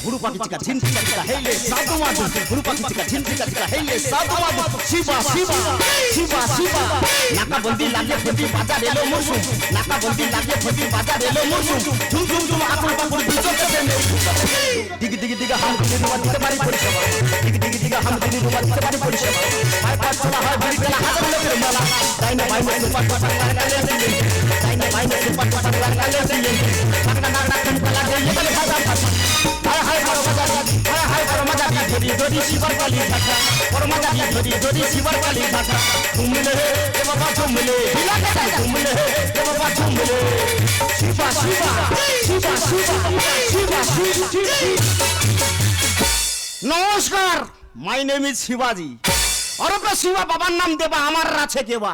Guru Paki Chika Chin Chika Chika Hele Sadhumadu Guru Paki Chika Chin Chika Chika Hele Sadhumadu Shiva Shiva Shiva Shiva Naka Bandi Lage Photi Baja Relo Mursum Naka Bandi Lage Photi Baja Relo Mursum Jum Jum Jum Akul Bakul Bijo Kesende Digi Digi Diga Ham Digi Ruwa Dite Bari Porisheba Digi Digi Diga Ham Digi Ruwa Dite Bari Porisheba Hai Pai Chola Hai Bari Bela Hazar Loker Mala Daina Bai Me Super Super Lagale Singe Daina Bai Me Super Super Lagale Singe Naka Naka Naka Lage Yekale Hazar Hai Hai Hai Parmada Dodi Dodi Shivar Kali Dhaka Parmada Dodi Dodi Shivar Kali Dhaka Tumle He Baba Tumle Hila Kata Tumle He Baba Tumle Shiva Shiva Shiva Shiva Shiva Shiva নমস্কার my name is শিবাজি অরপে শিবা বাবার নাম দেবা আমার রাছে কেবা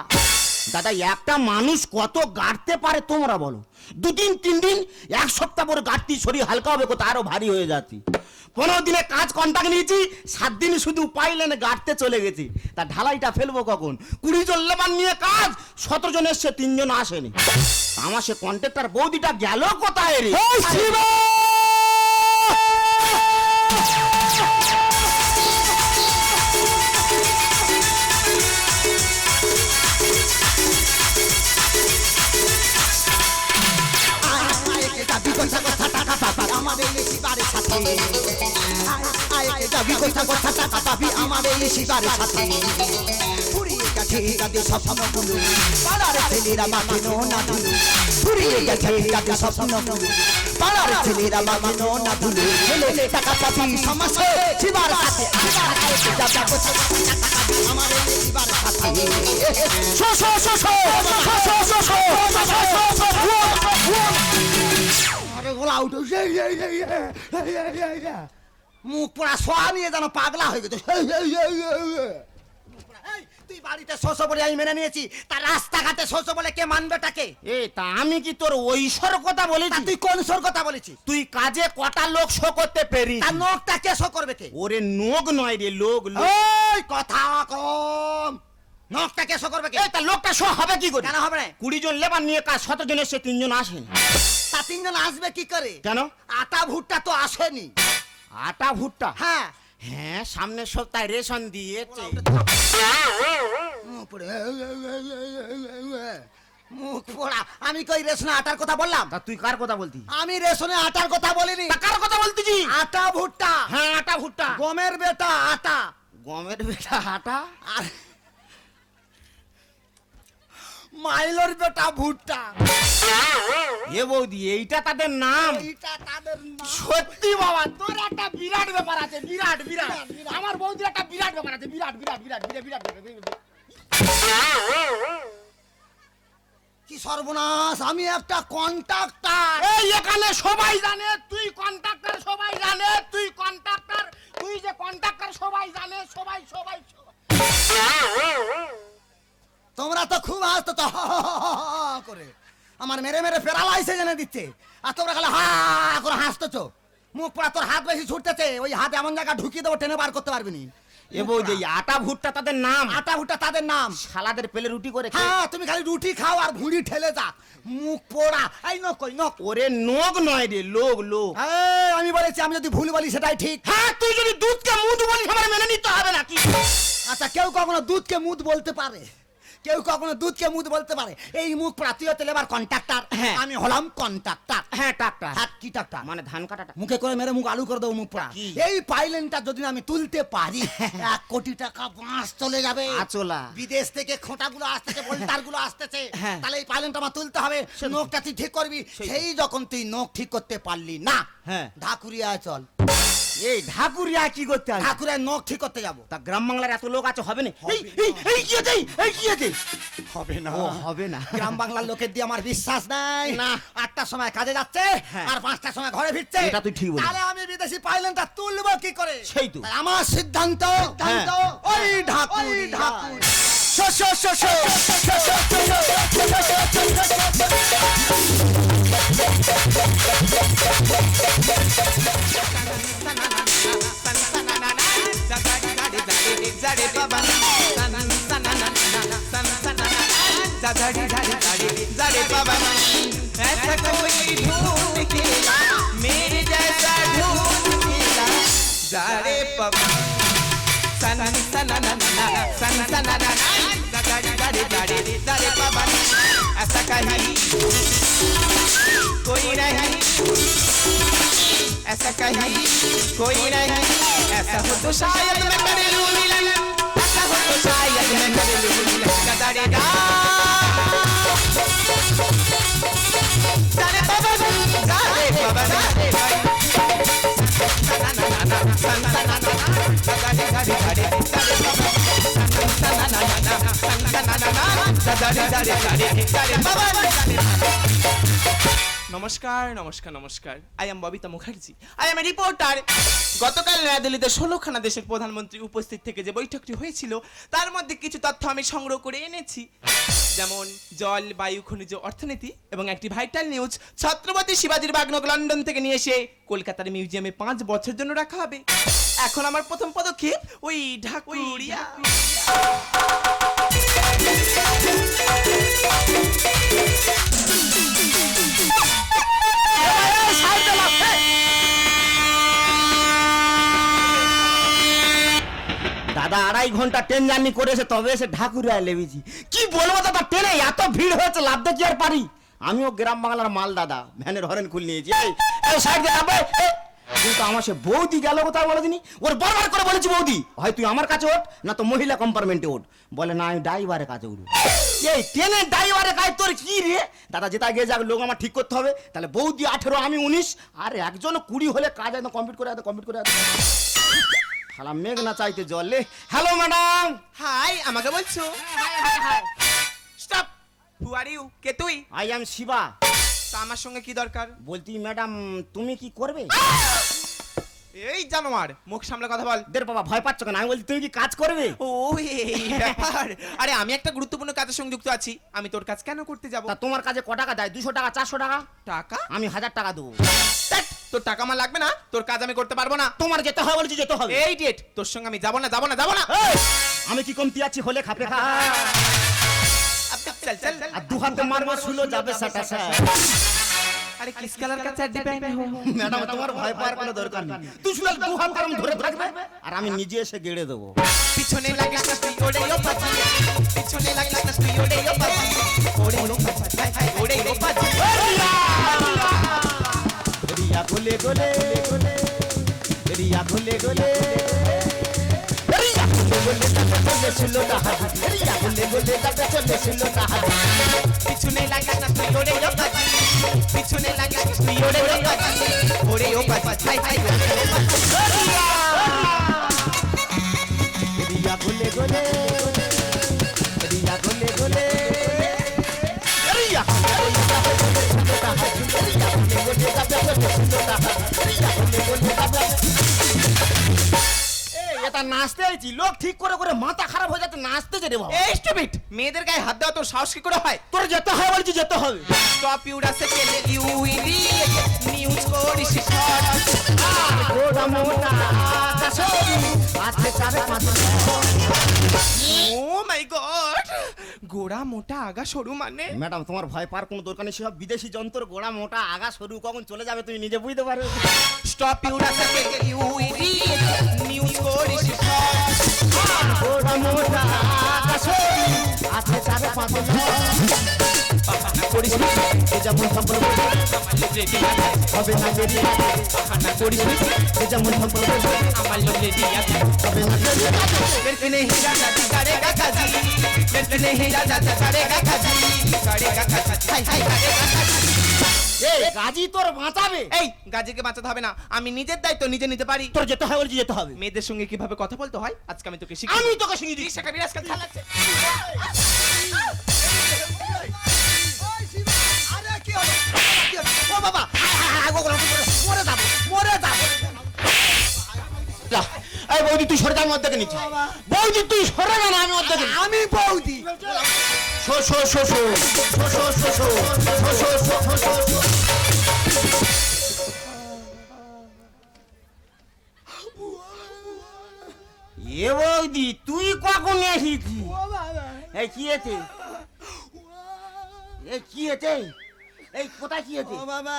দাদা একটা মানুষ কত গাড়তে পারে তোমরা বলো দুদিন তিন দিন এক সপ্তাহ পরে গাড়তি শরীর হালকা হবে কত আরো ভারী হয়ে যাচ্ছে 15 দিনে কাজ কন্ট্রাক্ট নিয়েছি 7 দিন শুধু পাইলেন গাড়তে চলে গেছি তা ঢালাইটা ফেলবো কখন 20 জন লেবার নিয়ে কাজ 17 জন এসে 3 জন আসেনি আমার সে কন্ট্রাক্টর বৌদিটা গেল কোথায় রে শিবা আমাদের শিবারের সাথে আয় যাবি কথা কথা টাকা পাবি আমাদের শিবারের সাথে পুরিয়ে গেছে তাদের স্বপ্নগুলো পাড়ার ছেলেরা মাখেনো না ধুলো পুরিয়ে গেছে তাদের স্বপ্নগুলো পাড়ার ছেলেরা মাখেনো না ধুলো ছেলে টাকা পাবি সমাজে শিবার সাথে আমাদের শিবারের সাথে মুখ পোড়া সোয়া নিয়ে যেন পাগলা হয়ে গেছে তুই বাড়িতে শোষো বলে আমি মেনে নিয়েছি তার রাস্তাঘাটে শোষো বলে কে মানবে তাকে তা আমি কি তোর ওইসর কথা বলেছি তুই কোন সর কথা বলেছিস তুই কাজে কটা লোক শো করতে পেরিস তার নখটা কে শো করবে কে ওরে নোগ নয় রে লোক ওই কথা কম নখটা কে শো করবে কে তা লোকটা শো হবে কি করে কেন হবে না 20 জন লেবার নিয়ে কাজ 17 জন এসে 3 জন আসেনি তা 3 জন আসবে কি করে কেন আটা ভুট্টা তো আসেনি আটা ভুট্টা হ্যাঁ হ্যাঁ সামনের সপ্তাহে রেশন দিয়েছে মুখ পোড়া আমি কই রেশনে আটার কথা বললাম তা তুই কার কথা বলতি আমি রেশনে আটার কথা বলিনি তা কার কথা বলতিছি আটা ভুট্টা হ্যাঁ আটা ভুট্টা গমের বেটা আটা গমের বেটা আটা আর মাইলোর বেটা ভুট্টা এ বৌদি এইটা তাদের নাম এইটা তাদের নাম। সত্যি বাবা তোর একটা বিরাট ব্যাপার আছে বিরাট বিরাট আমার বৌদির একটা বিরাট ব্যাপার আছে বিরাট বিরাট বিরাট বিরাট বিরাট কি সর্বনাশ আমি একটা কন্ট্রাক্টর এই এখানে সবাই জানে তুই কন্ট্রাক্টর সবাই জানে তুই কন্ট্রাক্টর তুই যে কন্ট্রাক্টর সবাই জানে সবাই সবাই তোমরা তো খুব হাসতো তো করে আমার মেরে মেরে প্যারালাইসে জেনে দিচ্ছে আর তোমরা খালি হা করে হাসতেছো মুখ পোড়া তোর হাত বেশি ছুটতেছে ওই হাত এমন জায়গা ঢুকিয়ে দেবো টেনে বার করতে পারবি নি এ বৌদি আটা ভুট্টা তাদের নাম আটা ভুট্টা তাদের নাম শালাদের পেলে রুটি করে হ্যাঁ তুমি খালি রুটি খাও আর ভুঁড়ি ঠেলে যা মুখ পোড়া এই নক কই নক ওরে নোগ নয় রে লোক লোক আমি বলেছি আমি যদি ভুল বলি সেটাই ঠিক হ্যাঁ তুই যদি দুধকে মুদ বলিস আমার মেনে নিতে হবে নাকি আচ্ছা কেউ কখনো দুধকে মুদ বলতে পারে কেউ কখনো দুধকে মুদ বলতে পারে এই মুখ পোড়া তুই হতে লেবার কন্ট্রাক্টর আমি হলাম কন্ট্রাক্টর হ্যাঁ ট্রাক্টর হাত কি ট্রাক্টর মানে ধান কাটাটা মুখে করে মেরে মুখ আলু করে দেবো মুখ পোড়া এই পাইলেনটা যদি আমি তুলতে পারি 1 কোটি টাকা বাঁশ চলে যাবে আচলা বিদেশ থেকে খোঁটাগুলো আসতেছে বোল্টারগুলো আসতেছে তাহলে এই পাইলেনটা আমার তুলতে হবে নখটা তুই ঠিক করবি সেই যখন তুই নখ ঠিক করতে পারলি না হ্যাঁ ঢাকুরিয়া চল এই ঢাকুরিয়া কি করতে হবে ঢাকুরিয়া নখ ঠিক করতে যাবো তা গ্রাম বাংলার এত লোক আছে হবে না এই কি আছে এই কি আছে হবে না হবে না গ্রাম বাংলার লোকের দিয়ে আমার বিশ্বাস নাই না 8টার সময় কাজে যাচ্ছে আর 5টার সময় ঘরে ফিরছে এটা তুই ঠিক বলিস তাহলে আমি বিদেশি পাইলেনটা তুলবো কি করে সেই তো তাই আমার সিদ্ধান্ত ওই ঢাকুরিয়া ऐसा कोई ढूंढ के मेरे जैसा ढूंढ के रे पपा सन सन ना ना सन सन ना ना दा रे पपा ऐसा कहीं कोई नहीं ऐसा कहीं कोई नहीं ऐसा हो तो शायद मैं कर लूं मिलन ऐसा हो तो शायद मैं कर लूं मिलन दा रे दा रे पपा दा रे पपा दा रे भाई নমস্কার নমস্কার নমস্কার I am Babita Mukherjee I M a reporter গতকাল নয়াদিল্লিতে 16খানা দেশের প্রধানমন্ত্রী উপস্থিত থেকে যে বৈঠকটি হয়েছিল তার মধ্যে কিছু তথ্য আমি সংগ্রহ করে এনেছি যেমন জল বায়ু খনিজ অর্থনীতি এবং একটি ভাইটাল নিউজ ছত্রপতি শিবাজির বাগনক লন্ডন থেকে নিয়ে এসে কলকাতার মিউজিয়ামে 5 বছর জন্য রাখা হবে এখন আমার প্রথম পদক্ষেপ ওই ঢাকুরিয়া দাদা 2.5 ঘন্টা ট্রেন জার্নি করেছে তবে এসে ঢাকুরিয়ায় লেগেছি কি বলবো দাদা ট্রেনে এত ভিড় হয়েছে লাভ দেখি আর পারি আমিও গ্রাম বাংলার মাল দাদা ভ্যানের হরেন খুলে নিয়েছি এই সাইড দিয়ে নামবে কিন্তু আমার সে বৌদি গেল কোথাও বলে দিনি ওর বারবার করে বলেছি বৌদি হয় তুই আমার কাছে ওঠ না তো মহিলা কম্পার্টমেন্টে ওঠ বলে না আমি ড্রাইভারের কাছে উঠব এই ট্রেনের ড্রাইভারের কাজ তোর কি রে দাদা যেটা গিয়ে যাক লোক আমার ঠিক করতে হবে তাহলে বৌদি 18 আমি 19 আর একজন 20 হলে কাজ একদম কমপ্লিট করে খালা মেঘ না চাইতে জলে হ্যালো ম্যাডাম হাই আমাকে বলছো স্টপ হু আর ইউ কে তুই আই এম শিবা তা আমার সঙ্গে কি দরকার বলতি ম্যাডাম তুমি কি করবে এই জানোয়ার মুখ সামলে কথা বল দের বাবা ভয় পাচ্ছ কেন আমি বলছি তুমি কি কাজ করবে ও এই ব্যাপার আরে আমি একটা গুরুত্বপূর্ণ কাজের সঙ্গে যুক্ত আছি আমি তোর কাজ কেন করতে যাব তা তোমার কাছে ক টাকা দেয় 200 টাকা 400 টাকা টাকা আমি 1000 টাকা দেবো ধ্যাৎ, তোর টাকা আমার লাগবে না তোর কাজ আমি করতে পারবো না তোমার যেতে হবে বলছি যেতে হবে এই ডেট তোর সঙ্গে আমি যাব না এই, আমি কি কমতি আছি হলে খাপে খা চল চল আর দু হাতে মারবো শুলো যাবে সাটা সা আরে কিস কালার का चड्डी पहने हो ম্যাডাম তোমার ভয় পাওয়ার কোনো দরকার নেই তুই শুলে দু হাত গরম ধরে থাকবে আর আমি নিজে এসে গেড়ে দেবো পিছনে লাগিস না তুই ওড়ে ও পাজি পিছনে লাগিস না তুই ওড়ে ও পাজি ওড়ে ও পাজি ওড়ে ও পাজি রিয়া গোলে গোলে রিয়া গোলে গোলে রিয়া গোলে গোলে চলে শুলো তাহা রিয়া গোলে গোলে চলে শুলো তাহা পিছনে লাগিস না তুই ওড়ে ও পাজি পিছনে লাগিস না তুই ওড়ে ও পাজি ওড়ে ও পাজি হাই হাই রিয়া গোলে গোলে রিয়া গোলে গোলে রিয়া এটা নাচতে আইছি লোক ঠিক করে করে মাথা খারাপ হয়ে যাচ্ছে নাচতেছে রে বাবা এই স্টুপিড মেয়েদের গায়ে হাত দেওয়া তোর সাহস কি করে হয় তোর যেতে হয় বলছি যেতে হবে স্টপ ইউরা সে কেলে ইউ ইডিয়েট নিউজ করিস শর্ট গোড়া মোটা কাশরি আছে চারে পাঁচ ও মাই গড গোড়া মোটা আগা সরু মানে ম্যাডাম তোমার ভয় পাওয়ার কোনো দরকার নেই সব বিদেশি যন্ত্র গোড়া মোটা আগা সরু কখন চলে যাবে তুমি নিজে বুঝতে পারবে স্টপ ইউরা সে কেলে ইউ ইডিয়েট নিউজ করিস শর্ট গোড়া মোটা কাশরি আছে চারে পাঁচ বাহানা করিস না এ যেমন সম্পর্ক আমার লোক রেডি হবে না বেরিয়ে বাহানা করিস না এ যেমন সম্পর্ক আমার লোক রেডি হবে না বেরিয়ে लड़के ने हीरा जाती करेगा काजी लड़के ने हीरा जाता करेगा काजी करेगा काजी हाय हाय करेगा काजी এই গাজি তোর বাঁচাবে এই গাজীকে বাঁচাতে হবে না আমি নিজের দায়িত্ব নিজে নিতে পারি তোর যেতে হয় বলছি যেতে হবে মেয়েদের সঙ্গে কিভাবে কথা বলতে হয় আজকে আমি তোকে শিখিয়ে আমি তোকে শিখিয়ে দিই সেটা বিরাজ কাল লাগছে আরে কি হলো কি হলো? ও বাবা মরে যাবো যা, এই বৌদি তুই সরে যা আমি অর্ধেকে নিচ্ছি বৌদি তুই সরে যা না আমি অর্ধেকে আমি বৌদি শো শো শো শো শো শো শো শো শো শো শো শো শো এ বৌদি তুই কখন এসেছিস এই কি আছে এই কি আছে এই কোথায় কি আছে ও বাবা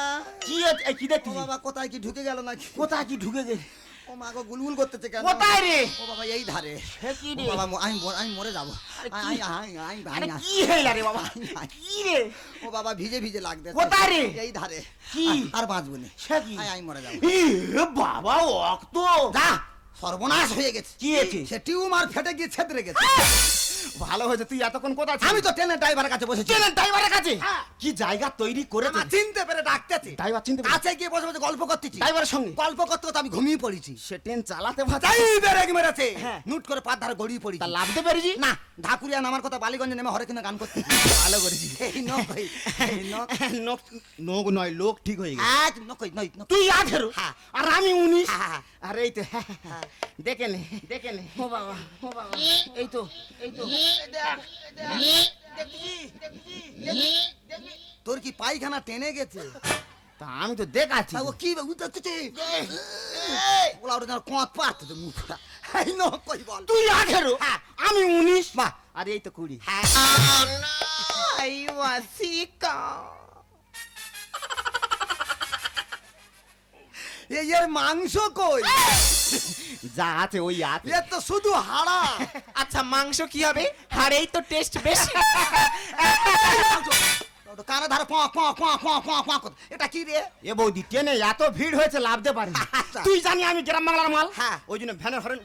কি আছে এই কি ও দেখছিস বাবা কোথায় কি ঢুকে গেল নাকি কোথায় কি ঢুকে গেছে ও ও মা গো গুলগুল করতেছে কেন? কোথায় রে? ও বাবা এই ধারে। সে কি ও রে? বাবা আমি মরে যাবো। আরে কি হইলা রে বাবা? কি রে? ও বাবা ভিজে ভিজে লাগতেছে। কোথায় রে? এই ধারে। কি? আর বাঁচবো না। সে কি? আমি মরে যাবো। এ বাবা অক্ত। যা সর্বনাশ হয়ে গেছে। কি হয়েছে? সে টিউমার ফেটে গিয়ে ছেদরে গেছে। ভালো হয়েছে তুই এতক্ষণ কোথায় ছিলি? আমি তো ট্রেনের ড্রাইভারের কাছে বসেছি। ট্রেনের ড্রাইভারের কাছে হ্যাঁ। কি জায়গা তৈরি করেছে? আমার চিনতে পেরে ডাকতেছে। ড্রাইভার চিনতে পেরেছে? কাছে গিয়ে বসে বসে গল্প করতেছি। ড্রাইভারের সঙ্গে গল্প করতে করতে আমি ঘুমিয়ে পড়েছি। সে ট্রেন চালাতে ভাত তাই ব্রেক মেরেছে। হ্যাঁ। নুট করে পাত ধারে গড়িয়ে পড়েছি। তা লাভতে পেরেছি না ঢাকুরিয়া নামার কথা বালিগঞ্জে নেমে হরে কিনা গান করতে। ভালো করেছি। এই নক এই নক নোক নয় লোক ঠিক হয়ে গেছে। আজ নক নই নক। তুই 18 হ্যাঁ। আর আমি 19। হ্যাঁ। আর এই তো দেখে নে দেখে নে। ও বাবা ও বাবা এই তো এই তো তোর কি পায়খানা টেনে গেছে? তা আমি তো দেখাচ্ছি। তা ও কি উঠতেছে? ওলা ওটা কোঁত পাততে মুখটা। এই নক কই বল। তুই 18 হ্যাঁ। আমি 19। বাহ। আর এই তো 20। হ্যাঁ। আই ওয়াসিকা এই এর মাংস কই? যা আছে ওই আছে। এ তো শুধু হাড়া। আচ্ছা মাংস কি হবে? হাড়েই তো টেস্ট বেশি। ওটা কানে ধারে প প প প প প করতে। এটা কি রে? এ বৌদি ট্রেনে এত ভিড় হয়েছে লাভতে পারি। আচ্ছা। তুই জানি আমি গ্রাম বাংলার মাল। হ্যাঁ। ওই জন্য ভ্যানের হরেন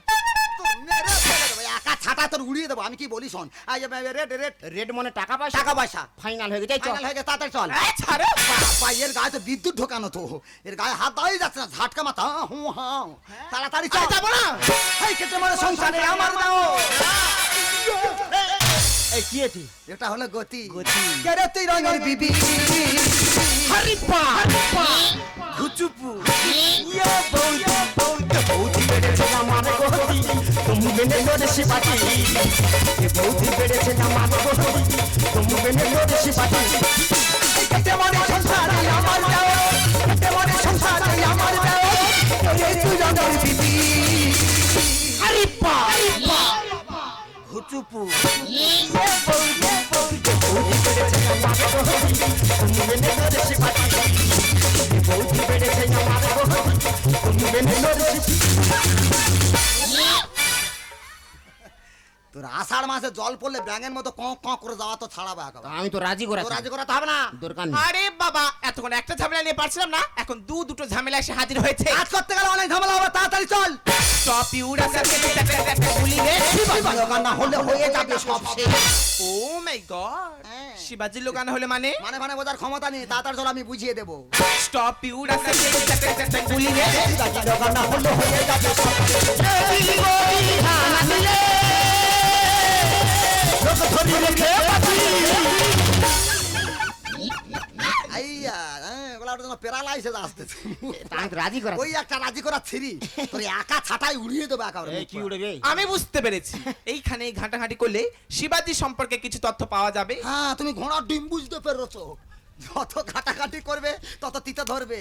তোর মেরে ফেলে দেবো। একা ছাতা তোর উড়িয়ে দেবো। আমি কি বলি শোন। আই রেড রেড রেড মনে টাকা পয়সা টাকা পয়সা ফাইনাল হয়ে গেছে। ফাইনাল হয়ে গেছে তাড়াতাড়ি চল। এই ছাড়ো। বাবা এর গায়ে তো বিদ্যুৎ ঢোকানো তো। এর গায়ে হাত দাঁড়িয়ে যাচ্ছে না। ঝাটকা মাথা হু হা। তাড়াতাড়ি চল। আরে যাবো না। এই কেটে মারে সংসারে আমার দাও। এই কি এটি? এটা হলো গতি। গতি। কেরে তুই রঙের বিবি। হরিপা ঘুচুপু ইয়া বৌদি বৌদি বৌদি বেড়েছে আমার গতি তুমি বেনে লোরে শিবাটি এ বৌদি বেড়েছে আমার গতি তুমি বেনে লোরে শিবাটি কেটে মারে সংসারে আমার দাও। কেটে মারে সংসারে আমার দাও। কেরে তুই রঙের বিবি। হরিপা ঘুচুপু। ইয়া বৌদি বৌদি বৌদি বেড়েছে আমার গতি তুমি বেনে লোরে শিবাটি এ বৌদি বেড়েছে আমার গতি তুমি বেনে লোরে তোর আষাঢ় মাসে জল পড়লে ব্যাঙের মতো ক ক করে যাওয়া তো ছাড়াবে একেবারে। আমি তো রাজি করা তো রাজি করাতে হবে না। দরকার নেই। আরে বাবা এতক্ষণ একটা ঝামেলা নিয়ে পারছিলাম না, এখন দুটো ঝামেলা এসে হাজির হয়েছে। কাজ করতে গেলে অনেক ঝামেলা হবে। তাড়াতাড়ি চল। স্টপ ইউ গুলি রে। দোকান না হলে হয়ে যাবে সব শেষ। ও মাই গড, হ্যাঁ। শিবাজির লোকান হলে মানে মানে মানে বোঝার ক্ষমতা নেই। তাড়াতাড়ি চল আমি বুঝিয়ে দেবো। স্টপ ইউ গুলি রে। দোকান না হলে হয়ে যাবে সব আইয়া ওগুলা ওটা যেন প্যারালাইসিস আসতেছে। আমি তো রাজি করা ওই একটা রাজি করা ছিরি তোর একা ছাটাই উড়িয়ে দেবে একেবারে। এই কি উড়বে? আমি বুঝতে পেরেছি, এইখানে ঘাটাঘাটি করলে শিবাজি সম্পর্কে কিছু তথ্য পাওয়া যাবে। হ্যাঁ তুমি ঘোড়ার ডিম বুঝতে পেরেছো। যত ঘাটাঘাটি করবে তত তিতে ধরবে।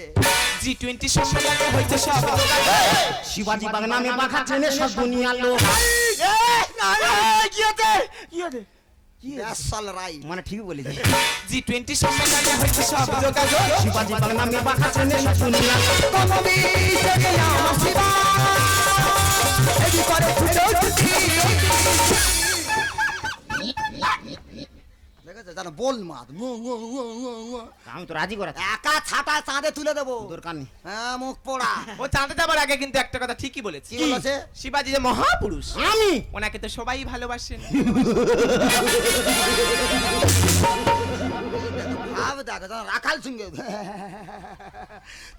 G20 সম্মেলনে হইতে সব শিবাজি বাগনামে বাঘা চেনে সব দুনিয়ার লোক। কি হচ্ছে? কি হচ্ছে? ব্যাসাল রাই মানে ঠিকই বলেছি। G20 সম্মেলনে হইতে সব যোগাযোগ। শিবাজি বাগনামে বাঘা চেনে সব দুনিয়ার লোক। কমবি থেকে আমার শিবা এদি করে ফুটো ছুটি। দেখেছো জানো বল মাত আমি তো রাজি করা একা ছাটা চাঁদে তুলে দেবো। দরকার নেই। হ্যাঁ মুখ পোড়া। ও চাঁদে যাবার আগে কিন্তু একটা কথা ঠিকই বলেছে। কি বলেছে? শিবাজি যে মহাপুরুষ, আমি ওনাকে তো সবাই ভালোবাসেন। ভাব দেখো জানো রাখাল সঙ্গে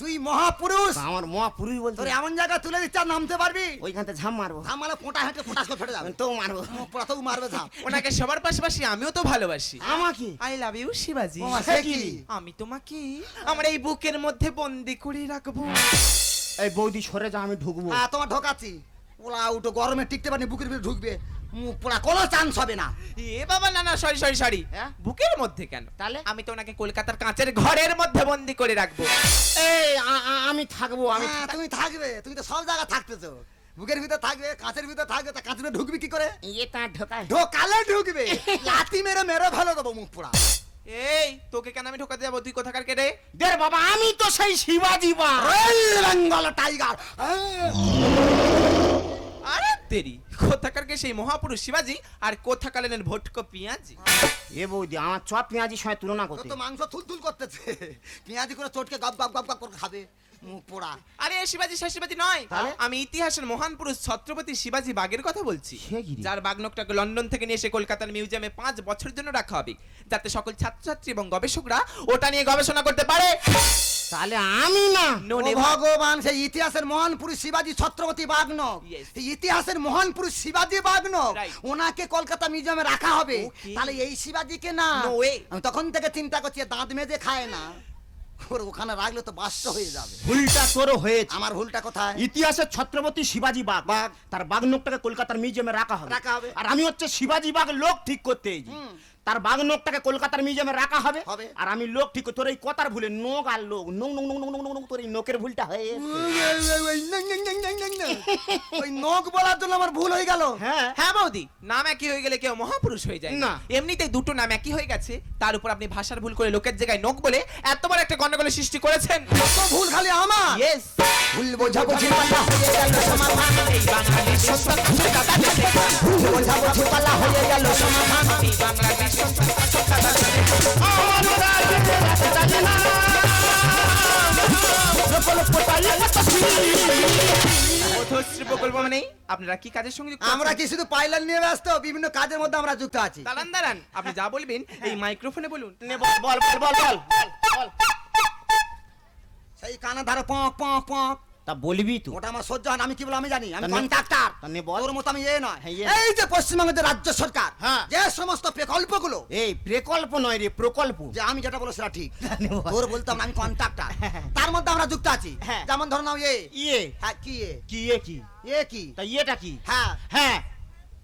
তুই মহাপুরুষ। আমার মহাপুরুষ বলতে তোর এমন জায়গা তুলে দিচ্ছে আর নামতে পারবি? ওইখান থেকে ঝাম মারবো। আমালে ফোঁটা হেঁটে ফোঁটাস করে ফেটে যাবে। তো মারবো। মুখ পোড়া তো মারবে ঝাপ। ওনাকে সবার পাশাপাশি আমিও তো ভালোবাসি। আমাকে আই লাভ ইউ শিবাজি। ও মা, সে কি? আমি তোমাকে আমার এই বুকের মধ্যে বন্দি করে রাখবো। এই বৌদি সরে যা আমি ঢুকবো। হ্যাঁ তোমার ঢোকাচ্ছি। ওলা উঠো গরমে টিকতে পারি বুকের ভিতরে ঢুকবে। মুখ পোড়া কোনো চান্স হবে না। এ বাবা না না সরি সরি সরি, হ্যাঁ? বুকের মধ্যে কেন? তাহলে? আমি তো ওনাকে কলকাতার কাঁচের ঘরের মধ্যে বন্দি করে রাখবো। এই আমি থাকবো আমি হ্যাঁ, তুমি থাকবে। তুমি তো সব জায়গায় থাকতেছো। বুকের ভিতরে থাকবে, কাঁচের ভিতরে থাকবে। তা কাঁচের ভিতরে ঢুকবি কি করে? ইয়ে তার ঢোকায়। ঢোকালে ঢুকবে। লাথি মেরে মেরে ভালো দেবো মুখ পোড়া। এই তোকে কেন আমি ঢোকাতে যাবো, তুই কোথাকার কে রে? দের বাবা আমি তো সেই শিবাজি বা রয়্যাল বেঙ্গল টাইগার। আরে তেরি, কোথাকার কে সেই মহাপুরুষ শিবাজি আর কোথাকার এলেন ভটকো পিয়াজি? এ বৌদি আমার চপ পেঁয়াজির সঙ্গে তুলনা তোর করতে তো মাংস থুলথুল করতেছে, পেঁয়াজি করে চটকে গপ গপ গপ গপ করে খাবে, মুখ পোড়া। আরে এই শিবাজি সেই শিবাজি নয়, তাহলে? আমি ইতিহাসের মহান পুরুষ ছত্রপতি শিবাজি বাগের কথা বলছি, সে কি রে? যার বাগনকটাকে লন্ডন থেকে নিয়ে এসে কলকাতার মিউজিয়ামে 5 বছরের জন্য রাখা হবে, যাতে সকল ছাত্রছাত্রী এবং গবেষকরা ওটা নিয়ে গবেষণা করতে পারে। তাহলে আমি না No, ও never. ভগবান, সেই ইতিহাসের মহান পুরুষ শিবাজি ছত্রপতি বাগনক, Yes. এই ইতিহাসের মহান পুরুষ শিবাজি বাগনক, Right. ওনাকে কলকাতা মিউজিয়ামে রাখা হবে। Okay. তাহলে এই শিবাজিকে না, No way. আমি তখন থেকে চিন্তা করছি এ দাঁত মেজে খায় না, ওর ওখানে রাখলে তো বাস্ত হয়ে যাবে। ভুলটা তোরও হয়েছে। আমার ভুলটা কোথায়? ইতিহাসের ছত্রপতি শিবাজি বাগ বাঘ। তার বাঘনকটাকে কলকাতার মিউজিয়ামে রাখা রাখা হবে। আর আমি হচ্ছে শিবাজি বাগ লোক ঠিক করতে এসেছি। তার বাঘনকটাকে কলকাতার মিউজিয়ামে রাখা হবে হবে। আর আমি লোক ঠিক তোর এই কথার ভুলে নোক আর লোক নোক নোক নোক নোক নোক নোক তোর এই নোকের ভুলটা হয়ে ওই নখ বলার জন্য আমার ভুল হয়ে গেল। হ্যাঁ হ্যাঁ বৌদি, নাম একই হয়ে গেলে কেউ মহাপুরুষ হয়ে যায় না। না, এমনিতেই দুটো নাম একই হয়ে গেছে, তার উপর আপনি ভাষার ভুল করে লোকের জায়গায় নোক বলে এত বড় একটা গন্ডগোলের সৃষ্টি করেছেন। কত ভুল খালি আমার। ইয়েস, ভুল বোঝাবুঝি পাল্লা হয়ে গেল সমাধান, এই বাঙালির সন্তান কলকাতা থেকে, ভুল বোঝাবুঝি পাল্লা হয়ে গেল সমাধান। এই বাংলাদেশ সন্তান কলকাতা থেকে। পথশ্রী প্রকল্প মানে আপনারা কি কাজের সঙ্গে যুক্ত আমরা আছেন? কি শুধু পাইলট নিয়ে ব্যস্ত, বিভিন্ন কাজের মধ্যে আমরা যুক্ত আছি। দাঁড়ান দাঁড়ান, আপনি যা বলবেন এই মাইক্রোফোনে বলুন। বল বল বল বল বল সেই কানা ধারে পক পক পক, তা বলবি তো ওটা আমার সহ্য হয় না। আমি কি বলবো আমি জানি, আমি তা নে- কন্ট্রাক্টর। তা নে বল। তোর মতো আমি নয়। হ্যাঁ, এ। এই যে পশ্চিমবঙ্গের রাজ্য সরকার হ্যাঁ। যে সমস্ত প্রকল্পগুলো, এই প্রকল্প নয় রে প্রকল্প যে আমি যেটা বলো সেটা ঠিক, নে বল। তোর বলতাম না, আমি কন্ট্রাক্টর, তার মধ্যে আমরা যুক্ত আছি। হ্যাঁ। যেমন ধরো নাও ইয়ে হ্যাঁ কি কি কি এ কি তা ইয়েটা কি হ্যাঁ হ্যাঁ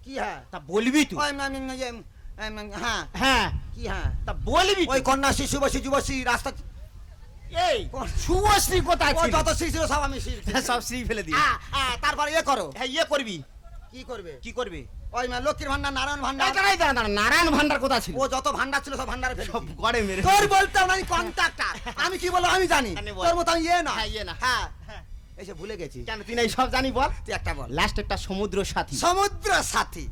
কি হ্যাঁ তা বলবি তো ওই হ্যাঁ হ্যাঁ কি হ্যাঁ তা বলবি ওই কন্যা শিশু বসি যুবশ্রী রাস্তা, এই শুভশ্রী কোথায় ও ছিল? যত শ্রী ছিল সব আমি শ্রী। সব শ্রী ফেলে দিই তারপরে এ করো, হ্যাঁ ইয়ে করবি কি করবে? কি করবে ওই লক্ষ্মীর ভান্ডার, নারায়ণ ভান্ডার, এই দাঁড়াই দাঁড়া দাঁড়া নারায়ণ ভান্ডার কোথা ছিল ও যত ভান্ডার ছিল সব ভান্ডারে ফেলে সব দিই। গড়ে মেরে তোর বলতাম না, আমি কন্ট্রাক্টর, আমি কি বলো আমি জানি, জানি বল। তোর মতো আমি না হ্যাঁ, ইয়ে না। হ্যাঁ এসে ভুলে গেছি। কেন তুই না এই সব জানি বল তুই একটা বল। লাস্ট একটা সমুদ্র সাথী সমুদ্র সাথী,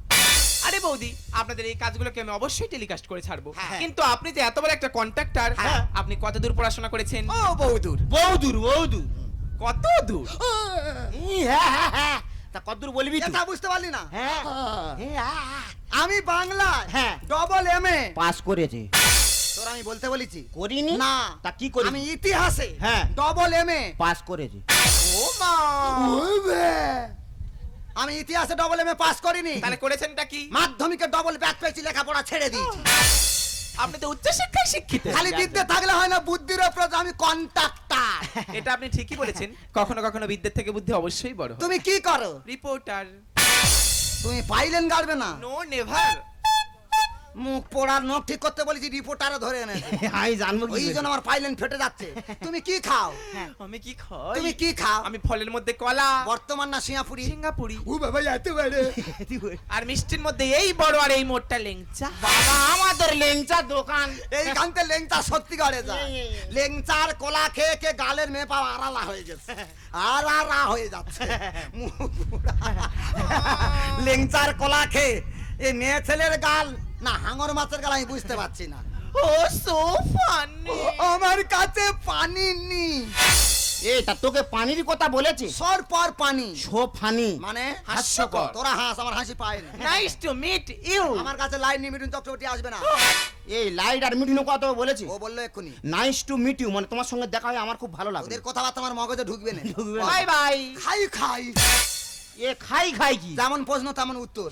আরে বৌদি, আপনাদের এই কাজগুলোকে আমি অবশ্যই টেলিকাস্ট করে ছাড়বো, হ্যাঁ। কিন্তু আপনি যে এত বড় একটা কন্ট্রাক্টর, হ্যাঁ। আপনি কত দূর পড়াশোনা করেছেন? ও বহুদূর। বৌদুর বৌদুর কত দূর? হ্যাঁ হ্যাঁ হ্যাঁ তা কতদূর বলবি তুই এটা বুঝতে পারলি না? হ্যাঁ আমি বাংলায় হ্যাঁ। ডবল এমএ, পাস করেছে তোর আমি বলতে বলেছি করিনি না, তা কি করি আমি ইতিহাসে হ্যাঁ। ডবল এমএ, পাস করেছে ও মা, আমি ইতিহাসে ডবল এমএ পাস করিনি, তাহলে করেছেনটা কি? মাধ্যমিকে ডবল ব্যাক পেয়েছি, লেখাপড়া ছেড়ে দিয়েছি। আপনি তো উচ্চ শিক্ষায় শিক্ষিত। খালি বিদ্যে থাকলে হয় না, বুদ্ধির উপর আমি কন্ট্রাক্টর। এটা আপনি ঠিকই বলেছেন, কখনো কখনো বিদ্যের থেকে বুদ্ধি অবশ্যই বড় হয়। তুমি কি করো? রিপোর্টার। তুমি পাইলেন গাড়বে না, নো নেভার। মুখ পোড়ার নখ ঠিক করতে বলেছি, রিপোর্টারও ধরে এনেছে। আমি জানবো কি ওই জন্য আমার পাইলেন ফেটে যাচ্ছে। তুমি কি খাও? আমি কি খাই? তুমি কি খাও? আমি ফলের মধ্যে কলা, বর্তমান না সিঙ্গাপুরি? সিঙ্গাপুরি, ও বাবা এত বেড়ে। আর মিষ্টির মধ্যে এই বড় আর এই মোটটা লেংচা। বাবা আমাদের লেংচা দোকান এই গানতে লেংচা সত্যি করে যায়। লেংচার কলা খেয়ে খেয়ে গালের মেপা আড়ালা হয়ে গেছে, আড়ালা হয়ে যাচ্ছে। মুখ পুরা। লেংচার কলা খেয়ে এই মেয়ে ছেলের গাল না হাঙর মাছের গাল আমি বুঝতে পারছি না। ও সো ফানি। আমার কাছে পানি নেই। তা তোকে পানির কথা বলেছে সর পর পানি সো ফানি মানে হাস্যকর। তোরা হাস, আমার হাসি পায় না। Nice to meet you. আমার কাছে লাইন নিয়ে মিঠুন চক্রবর্তী আসবে না। এই লাইট আর মিটিনো কথা বলেছে ও বললো এক্ষুনি। নাইস টু মিট ইউ মানে তোমার সঙ্গে দেখা হয় আমার খুব ভালো লাগে ওদের কথাবার্তা আমার মগজে ঢুকবে না। ঢুকবে না। Bye bye. খাই খাই, এ খাই খাই কি যেমন প্রশ্ন তেমন উত্তর।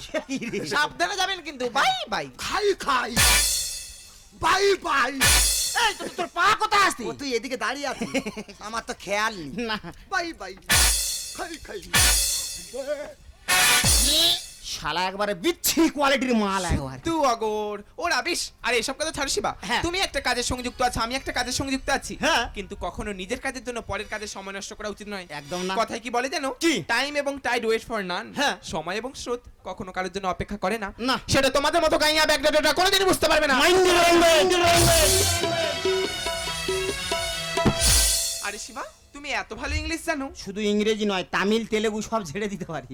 সাবধানে যাবেন কিন্তু। Bye bye. খাই খাই, বাই বাই। এই তোর পা কোথায় আসছে ও তুই এদিকে দাঁড়িয়ে আছিস, আমার তো খেয়াল নেই। না বাই বাই, খাই খাই। শালা একবারে বিচ্ছি কোয়ালিটির মাল একবারে। তুই অগর ওরা বিশ। আরে এসব কথা ছাড়ো শিবা, হ্যাঁ। তুমি একটা কাজের সঙ্গে যুক্ত আছো, আমি একটা কাজের সঙ্গে যুক্ত আছি, হ্যাঁ। কিন্তু কখনো নিজের কাজের জন্য পরের কাজের সময় নষ্ট করা উচিত নয়। একদম না। কথায় কি বলে জানো? কি? টাইম এবং টাইড ওয়েট ফর নান। হ্যাঁ। সময় এবং স্রোত কখনো কারোর জন্য অপেক্ষা করে না। না। সেটা তোমাদের মতো গাইয়া ব্যাকডেটরা কোনোদিনই বুঝতে পারবে না। Mind language. আরে শিবা, তুমি এত ভালো ইংলিশ জানো? শুধু ইংরেজি নয়, তামিল তেলেগু সব ঝেড়ে দিতে পারি।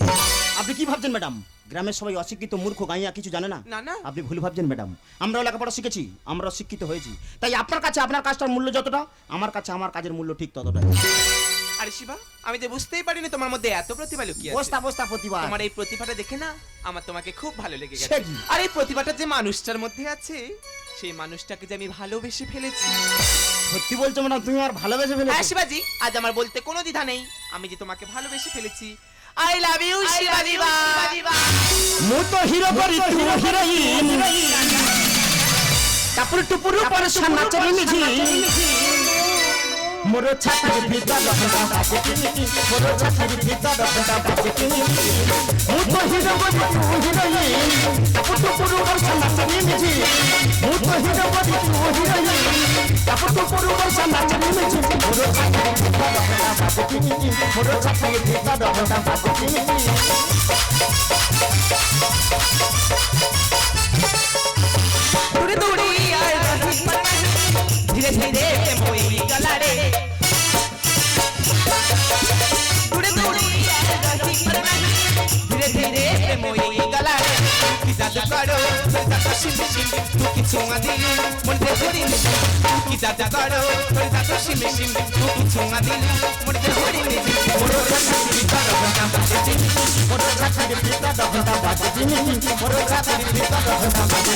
আপনি কি ভাবছেন ম্যাডাম, গ্রামের সবাই অশিক্ষিত মূর্খ গাইয়া কিছু জানে না? না, না। আপনি ভুল ভাবছেন ম্যাডাম, আমরাও লেখাপড়া শিখেছি, আমরাও শিক্ষিত হয়েছি, তাই আপনার কাছে আপনার কাজটার মূল্য যতটা, আমার কাছে আমার কাজের মূল্য ঠিক ততটাই। আরে শিবা, আমি যে বুঝতেই পারিনি তোমার মধ্যে এত প্রতিভা লুকিয়ে আছে। বস্তা বস্তা প্রতিভা। তোমার এই প্রতিভাটা দেখে না আমার তোমাকে খুব ভালো লেগে সে গেছে। কি? আর এই প্রতিভাটা যে মানুষটার মধ্যে আছে, সেই মানুষটাকে যে আমি ভালোবেসে ফেলেছি। সত্যি বলছো ম্যাডাম, তুমি আর ভালোবেসে হ্যাঁ ফেলেছো? শিবাজি, আজ আমার বলতে কোনো দ্বিধা নেই, আমি যে তোমাকে ভালোবেসে ফেলেছি। আই লাভ ইউ শিবাজি বা। মু তো হিরো করি তু হিরোইন, টাপুর টুপুর পরশা নাচে মিজি, মোর ছাতির ভিতর ঘন্টা বাজে, মোর ছাতির ভিতর ঘন্টা বাজে। মু তো হিরো করি তু হিরোইন, টাপুর টুপুর পরশা নাচে মিজি, মু তো হিরো করি তু হিরোইন, টাপুর টুপুর পরশা নাচে মিজি, মোর ছাতির ভিতর ঘন্টা বাজে, মোর ছাতির ভিতর ঘন্টা বাজে। দূরে দূরে আর রাহি পারে, ধীরে ধীরে মই গলা রে। দূরে দূরে আর রাহি পারে, ধীরে ধীরে মই গলা রে। কি জাদু করো জাদু শিমি শিমি, তু কিছু আদিলি মনতে ধরি নিজি। কি জাদু করো জাদু শিমি শিমি, তু কিছু আদিলি মনতে ধরি নিজি। মোর ছাতির ভিতর ঘন্টা বাজে, মোর ছাতির ভিতর ঘন্টা বাজে, মোর ছাতির ভিতর ঘন্টা বাজে।